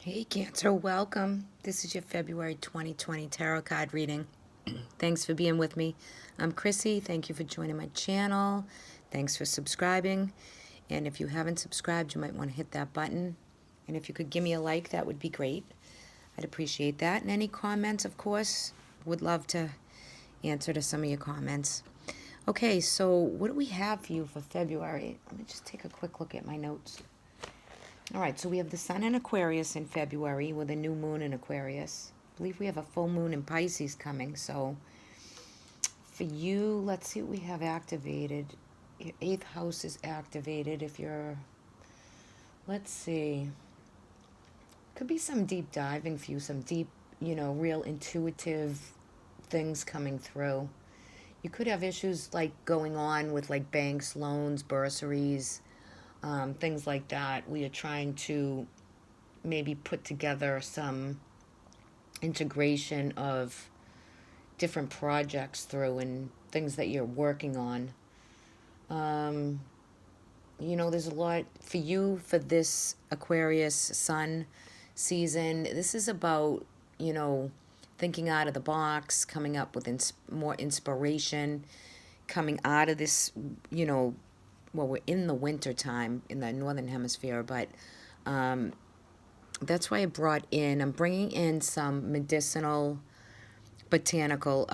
Hey Cancer, welcome. This is your February 2020 tarot card reading. Thanks for being with me. I'm Chrissy. Thank you for joining my channel. Thanks for subscribing. And if you haven't subscribed, you might want to hit that button. And if you could give me a like, that would be great. I'd appreciate that. And any comments, of course, would love to answer to some of your comments. Okay, so what do we have for you for February? Let me just take a quick look at my notes. All right, so we have the sun in Aquarius in February with a new moon in Aquarius. I believe we have a full moon in Pisces coming. So for you, let's see what we have activated. Your 8th house is activated. If you're, let's see, could be some deep diving for you, some deep, real intuitive things coming through. You could have issues like going on with like banks, loans, bursaries, things like that. We are trying to maybe put together some integration of different projects through and things that you're working on. There's a lot for you for this Aquarius sun season. This is about, thinking out of the box, coming up with more inspiration, coming out of this, well, we're in the winter time in the northern hemisphere, but that's why I'm bringing in some medicinal botanical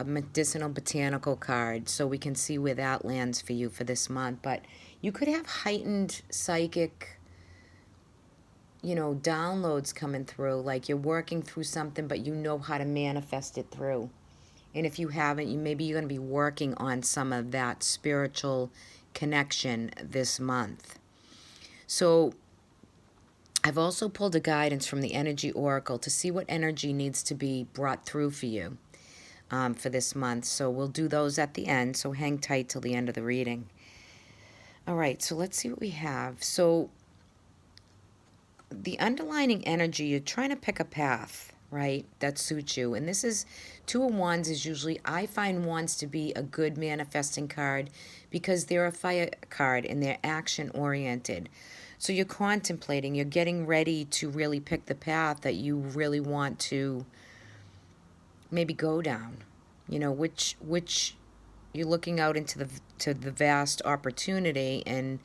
card so we can see where that lands for you for this month. But you could have heightened psychic, downloads coming through, like you're working through something, but you know how to manifest it through. And if you haven't, maybe you're going to be working on some of that spiritual connection this month. So I've also pulled a guidance from the Energy Oracle to see what energy needs to be brought through for you for this month. So we'll do those at the end, so hang tight till the end of the reading. All right, so let's see what we have. So the underlining energy, you're trying to pick a path, right, that suits you. And this is 2 of Wands is usually, I find Wands to be a good manifesting card because they're a fire card and they're action oriented. So you're contemplating, you're getting ready to really pick the path that you really want to maybe go down. Which you're looking out into the vast opportunity, and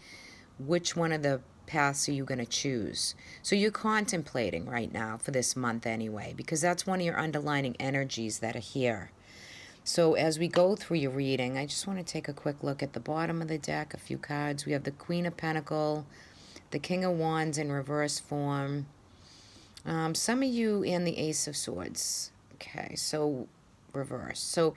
which one of the paths are you going to choose? So you're contemplating right now for this month anyway, because that's one of your underlining energies that are here. So as we go through your reading, I just want to take a quick look at the bottom of the deck, a few cards. We have the Queen of Pentacles, the King of Wands in reverse form. Some of you and the Ace of Swords. Okay, so reverse. So,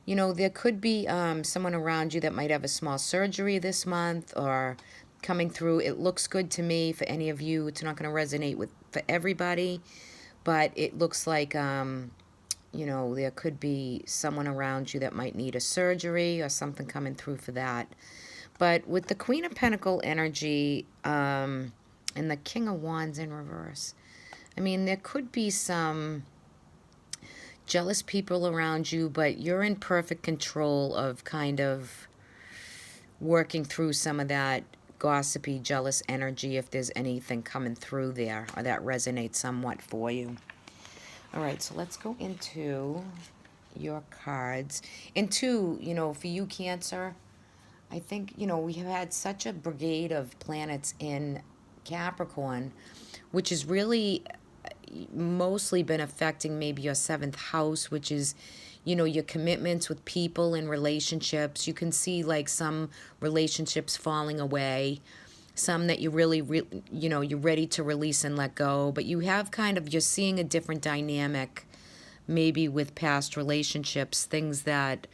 there could be someone around you that might have a small surgery this month or coming through. It looks good to me for any of you. It's not going to resonate for everybody, but it looks like, there could be someone around you that might need a surgery or something coming through for that. But with the Queen of Pentacles energy and the King of Wands in reverse, there could be some jealous people around you, but you're in perfect control of kind of working through some of that gossipy, jealous energy if there's anything coming through there or that resonates somewhat for you. All right, so let's go into your cards. And two, for you, Cancer, I think, we have had such a brigade of planets in Capricorn, which has really mostly been affecting maybe your 7th house, which is, your commitments with people and relationships. You can see like some relationships falling away, some that you really, you're ready to release and let go, but you have you're seeing a different dynamic maybe with past relationships, things that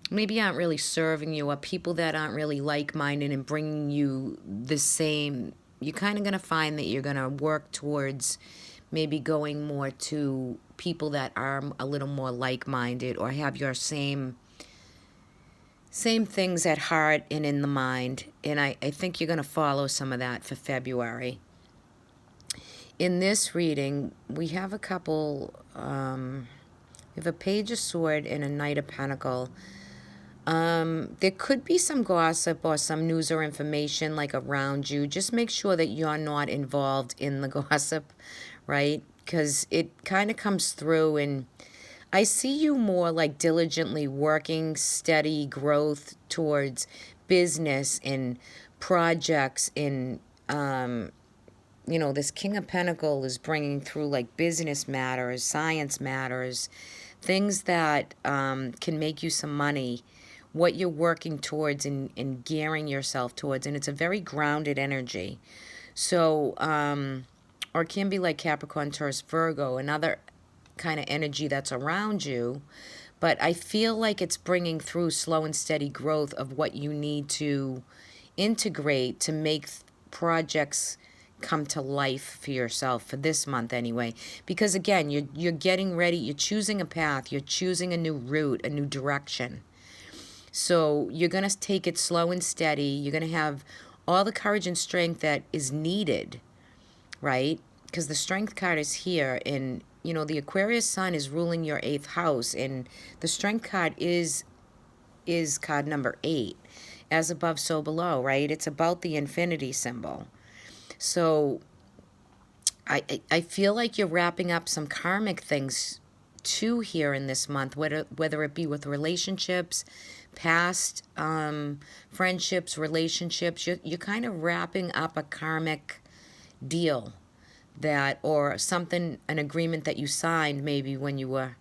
maybe aren't really serving you, or people that aren't really like-minded and bringing you the same. You're kind of going to find that you're going to work towards maybe going more to people that are a little more like-minded or have your same things at heart and in the mind. And I think you're going to follow some of that for February. In this reading, we have a couple, we have a Page of Swords and a Knight of Pentacles. There could be some gossip or some news or information like around you. Just make sure that you're not involved in the gossip right? Because it kind of comes through, and I see you more like diligently working steady growth towards business and projects in, this King of Pentacles is bringing through like business matters, science matters, things that can make you some money, what you're working towards and gearing yourself towards. And it's a very grounded energy. So, or it can be like Capricorn, Taurus, Virgo, another kind of energy that's around you. But I feel like it's bringing through slow and steady growth of what you need to integrate to make projects come to life for yourself for this month anyway. Because again, you're getting ready, you're choosing a path, you're choosing a new route, a new direction. So you're going to take it slow and steady. You're going to have all the courage and strength that is needed, right? Because the strength card is here, and the Aquarius sun is ruling your 8th house, and the strength card is card number 8. As above, so below, right? It's about the infinity symbol. So I feel like you're wrapping up some karmic things too here in this month, whether it be with relationships, past friendships, relationships. You're kind of wrapping up a karmic deal or something, an agreement that you signed maybe when you were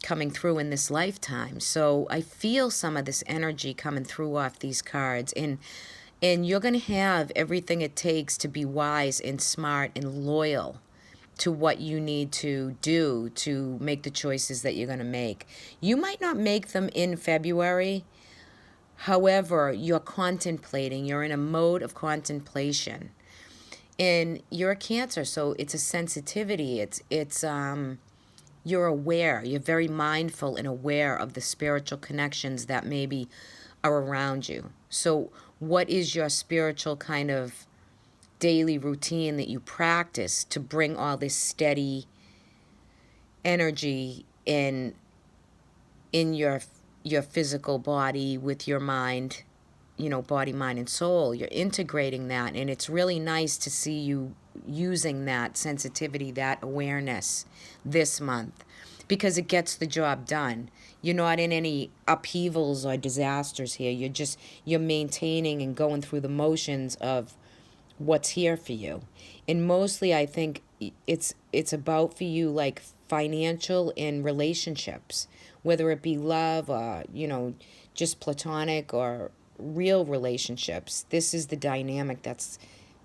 coming through in this lifetime. So I feel some of this energy coming through off these cards, and you're going to have everything it takes to be wise and smart and loyal to what you need to do to make the choices that you're going to make. You might not make them in February. However, you're contemplating. You're in a mode of contemplation. And you're a Cancer, so it's a sensitivity. It's you're aware. You're very mindful and aware of the spiritual connections that maybe are around you. So what is your spiritual kind of daily routine that you practice to bring all this steady energy in your physical body with your mind, body, mind, and soul? You're integrating that, and it's really nice to see you using that sensitivity, that awareness this month, because it gets the job done. You're not in any upheavals or disasters here. You're maintaining and going through the motions of what's here for you. And mostly I think it's about for you like financial and relationships, whether it be love or just platonic or real relationships. This is the dynamic that's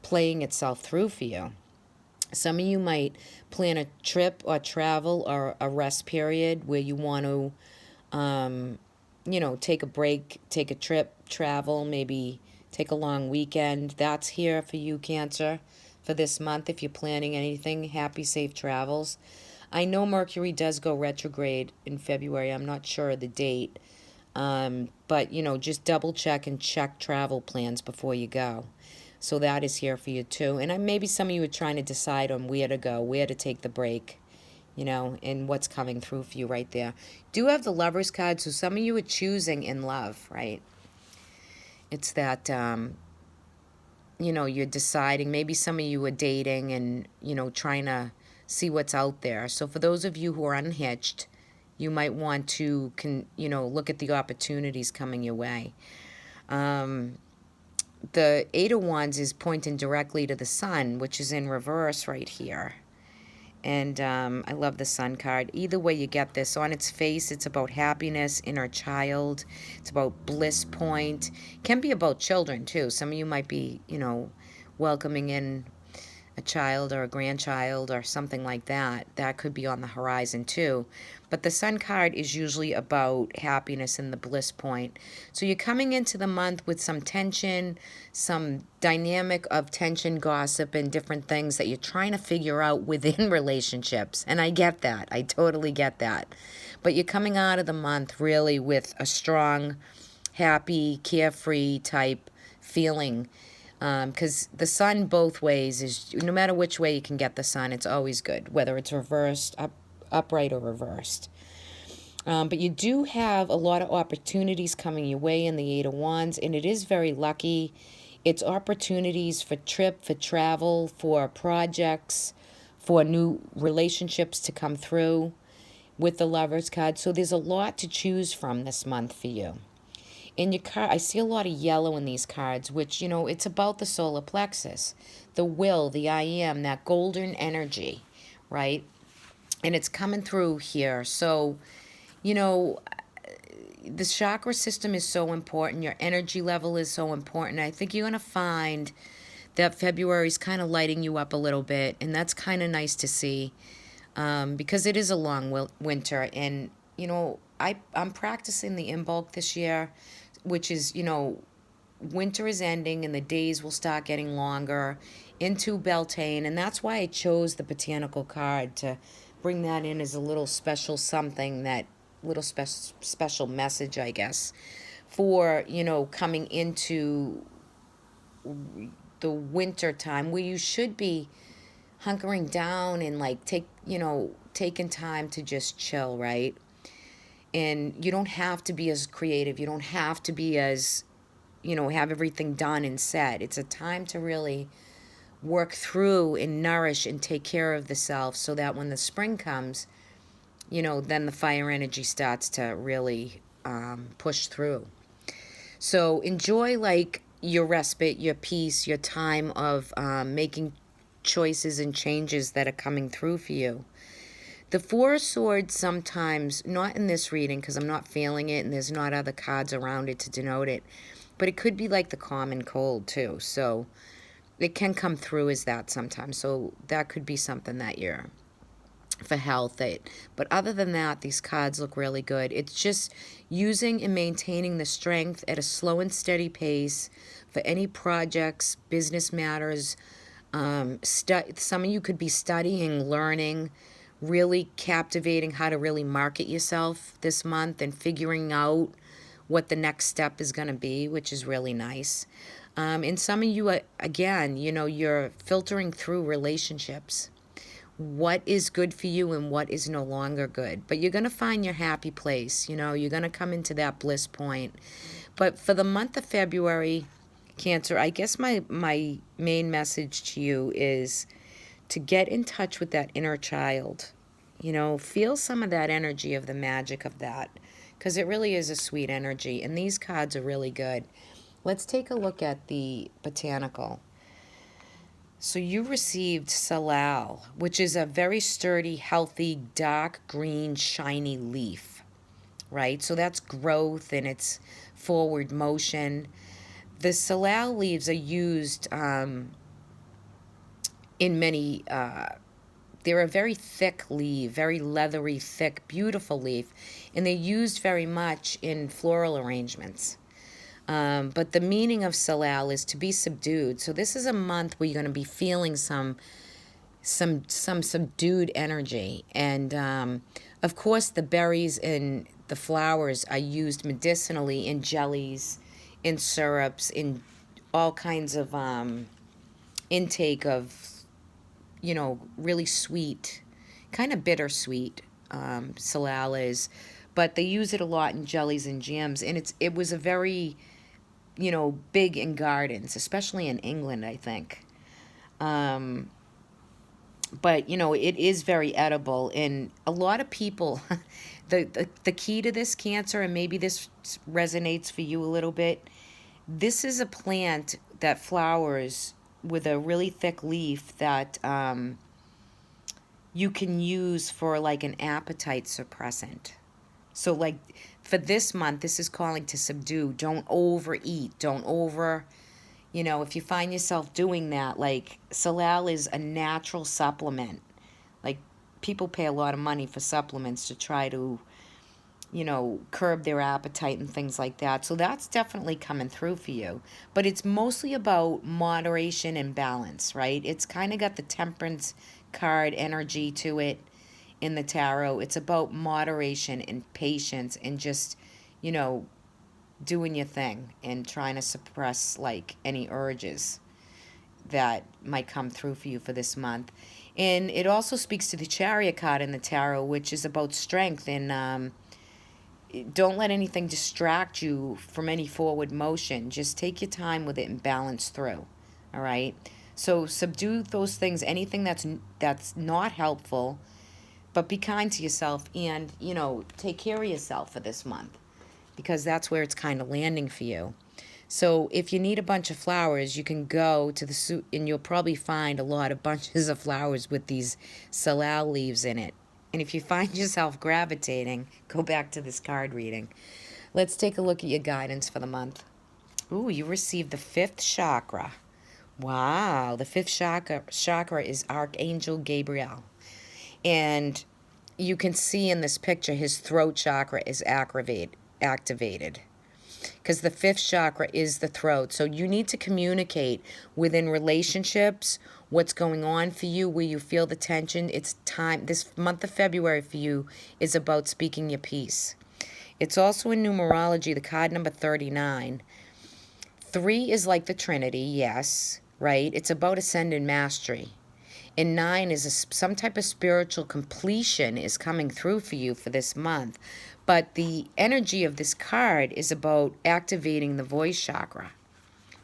playing itself through for you. Some of you might plan a trip or travel or a rest period where you want to take a break, take a trip, travel, maybe take a long weekend. That's here for you, Cancer, for this month. If you're planning anything, happy, safe travels. I know Mercury does go retrograde in February. I'm not sure of the date. But, just double check and check travel plans before you go. So that is here for you too. And maybe some of you are trying to decide on where to go, where to take the break, and what's coming through for you right there. Do have the Lovers card, so some of you are choosing in love, right? It's that, you're deciding. Maybe some of you are dating and, trying to see what's out there. So for those of you who are unhitched, you might want to, look at the opportunities coming your way. The Eight of Wands is pointing directly to the Sun, which is in reverse right here. And I love the Sun card. Either way you get this, on its face, it's about happiness, inner child. It's about bliss point. It can be about children, too. Some of you might be, welcoming in a child or a grandchild or something like that. That could be on the horizon, too. But the Sun card is usually about happiness and the bliss point. So you're coming into the month with some tension, some dynamic of tension, gossip, and different things that you're trying to figure out within relationships. And I get that. I totally get that. But you're coming out of the month really with a strong, happy, carefree type feeling. Because the Sun both ways is, no matter which way you can get the Sun, it's always good, whether it's reversed, upright or reversed. But you do have a lot of opportunities coming your way in the Eight of Wands, and it is very lucky. It's opportunities for trip, for travel, for projects, for new relationships to come through with the Lovers card. So there's a lot to choose from this month for you. In your card, I see a lot of yellow in these cards, which, it's about the solar plexus, the will, the I am, that golden energy, right? And it's coming through here. So, you know, the chakra system is so important. Your energy level is so important. I think you're going to find that February is kind of lighting you up a little bit, and that's kind of nice to see, because it is a long winter. And, I'm practicing the Imbolc this year, which is, winter is ending and the days will start getting longer into Beltane. And that's why I chose the botanical card to bring that in as a little special something, that little special message, I guess, for, coming into the winter time where you should be hunkering down and like taking time to just chill, right? And you don't have to be as creative. You don't have to be as, have everything done and set. It's a time to really work through and nourish and take care of the self, so that when the spring comes, then the fire energy starts to really push through. So enjoy like your respite, your peace, your time of making choices and changes that are coming through for you. The Four of Swords sometimes, not in this reading because I'm not feeling it and there's not other cards around it to denote it, but it could be like the common cold too. So it can come through as that sometimes. So that could be something that you're for health. But other than that, these cards look really good. It's just using and maintaining the strength at a slow and steady pace for any projects, business matters. Some of you could be studying, learning, really captivating how to really market yourself this month and figuring out what the next step is going to be, which is really nice. And some of you, again, you're filtering through relationships. What is good for you and what is no longer good. But you're going to find your happy place. You're going to come into that bliss point. But for the month of February, Cancer, I guess my main message to you is to get in touch with that inner child. Feel some of that energy of the magic of that, because it really is a sweet energy. And these cards are really good. Let's take a look at the botanical. So you received Salal, which is a very sturdy, healthy, dark green, shiny leaf, right? So that's growth and it's forward motion. The Salal leaves are used in many, they're a very thick leaf, very leathery, thick, beautiful leaf, and they're used very much in floral arrangements. But the meaning of Salal is to be subdued. So this is a month where you're going to be feeling some subdued energy. And of course, the berries and the flowers are used medicinally in jellies, in syrups, in all kinds of intake of, really sweet, kind of bittersweet Salal is. But they use it a lot in jellies and jams. And it was a very, big in gardens, especially in England, I think. But, it is very edible. And a lot of people, the key to this, Cancer, and maybe this resonates for you a little bit, this is a plant that flowers with a really thick leaf that you can use for like an appetite suppressant. So like for this month, this is calling to subdue. Don't overeat. Don't over, if you find yourself doing that, like Salal is a natural supplement. Like people pay a lot of money for supplements to try to, curb their appetite and things like that. So that's definitely coming through for you. But it's mostly about moderation and balance, right? It's kind of got the Temperance card energy to it in the tarot. It's about moderation and patience and just, doing your thing and trying to suppress like any urges that might come through for you for this month. And it also speaks to the Chariot card in the tarot, which is about strength and don't let anything distract you from any forward motion. Just take your time with it and balance through. All right. So subdue those things, anything that's not helpful, but be kind to yourself and, take care of yourself for this month because that's where it's kind of landing for you. So if you need a bunch of flowers, you can go to the suit and you'll probably find a lot of bunches of flowers with these salal leaves in it. And if you find yourself gravitating, go back to this card reading. Let's take a look at your guidance for the month. Ooh, you received the fifth chakra. Wow, the fifth chakra is Archangel Gabriel. And you can see in this picture his throat chakra is activated because the fifth chakra is the throat. So you need to communicate within relationships what's going on for you, where you feel the tension. It's time. This month of February for you is about speaking your piece. It's also in numerology, the card number 39. 3 is like the Trinity, yes, right? It's about ascended mastery. And 9 is some type of spiritual completion is coming through for you for this month. But the energy of this card is about activating the voice chakra,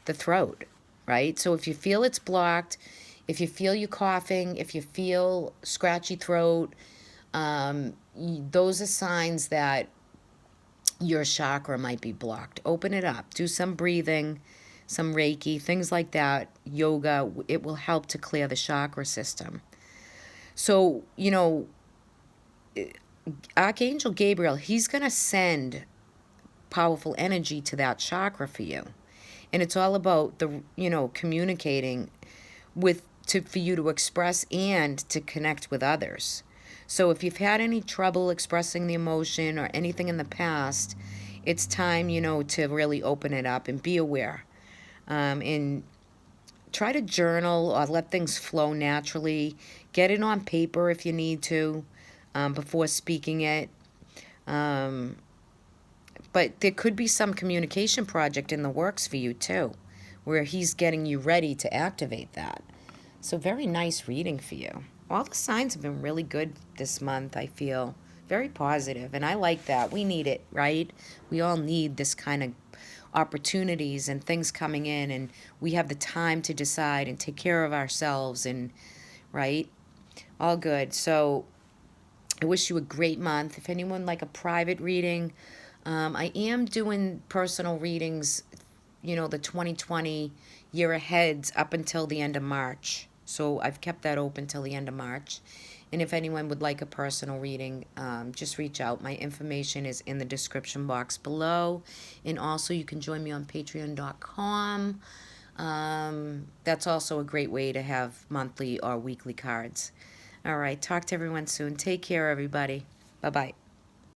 the throat, right? So if you feel it's blocked, if you feel you coughing, if you feel scratchy throat, those are signs that your chakra might be blocked. Open it up. Do some breathing, some Reiki, things like that, yoga. It will help to clear the chakra system. So, Archangel Gabriel, he's going to send powerful energy to that chakra for you. And it's all about communicating for you to express and to connect with others. So if you've had any trouble expressing the emotion or anything in the past, it's time, to really open it up and be aware. And try to journal or let things flow naturally. Get it on paper if you need to before speaking it. But there could be some communication project in the works for you too, where he's getting you ready to activate that. So very nice reading for you. All the signs have been really good this month, I feel. Very positive, and I like that. We need it, right? We all need this kind of opportunities and things coming in, and we have the time to decide and take care of ourselves, and right? All good. So I wish you a great month. If anyone like a private reading, I am doing personal readings, the 2020 year ahead up until the end of March. So I've kept that open till the end of March. And if anyone would like a personal reading, just reach out. My information is in the description box below. And also you can join me on patreon.com. That's also a great way to have monthly or weekly cards. All right, talk to everyone soon. Take care, everybody. Bye-bye.